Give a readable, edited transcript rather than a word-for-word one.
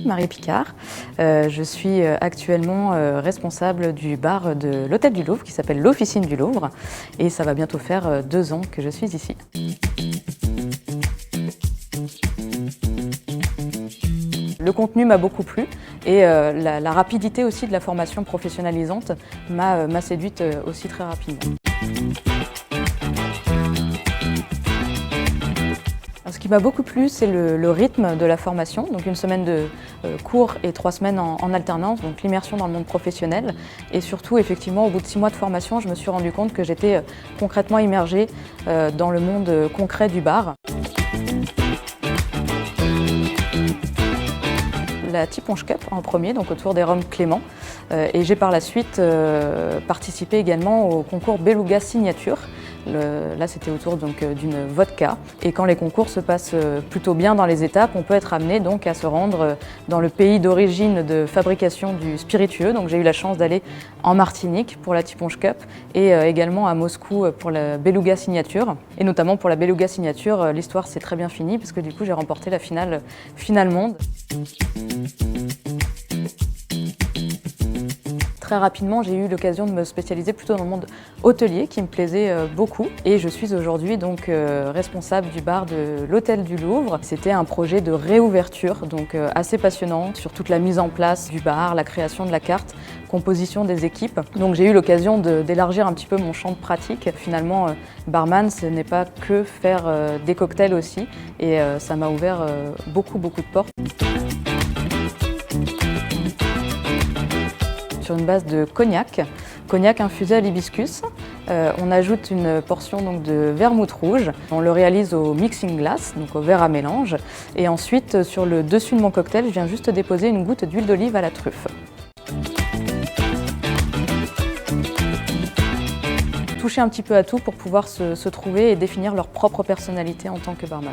Marie Picard. Je suis actuellement responsable du bar de l'Hôtel du Louvre qui s'appelle l'Officine du Louvre et ça va bientôt faire 2 ans que je suis ici. Le contenu m'a beaucoup plu et la rapidité aussi de la formation professionnalisante m'a séduite aussi très rapidement. Ce qui m'a beaucoup plu, c'est le rythme de la formation, donc 1 semaine de cours et 3 semaines en alternance, donc l'immersion dans le monde professionnel. Et surtout, effectivement, au bout de 6 mois de formation, je me suis rendu compte que j'étais concrètement immergée dans le monde concret du bar. La Tiponche Cup en premier, donc autour des rhums Clément. Et j'ai par la suite participé également au concours Beluga Signature. Là, c'était autour d'une vodka. Et quand les concours se passent plutôt bien dans les étapes, on peut être amené donc à se rendre dans le pays d'origine de fabrication du spiritueux. Donc j'ai eu la chance d'aller en Martinique pour la Tiponche Cup et également à Moscou pour la Beluga Signature. Et notamment pour la Beluga Signature, l'histoire s'est très bien finie parce que du coup j'ai remporté la finale monde. Très rapidement, j'ai eu l'occasion de me spécialiser plutôt dans le monde hôtelier qui me plaisait beaucoup et je suis aujourd'hui donc responsable du bar de l'Hôtel du Louvre. C'était un projet de réouverture donc assez passionnant sur toute la mise en place du bar, la création de la carte, composition des équipes. Donc j'ai eu l'occasion d'élargir un petit peu mon champ de pratique. Finalement, barman, ce n'est pas que faire des cocktails aussi et ça m'a ouvert beaucoup de portes. Sur une base de cognac infusé à l'hibiscus. On ajoute une portion donc, de vermouth rouge. On le réalise au mixing glass, donc au verre à mélange. Et ensuite, sur le dessus de mon cocktail, je viens juste déposer une goutte d'huile d'olive à la truffe. Toucher un petit peu à tout pour pouvoir se trouver et définir leur propre personnalité en tant que barman.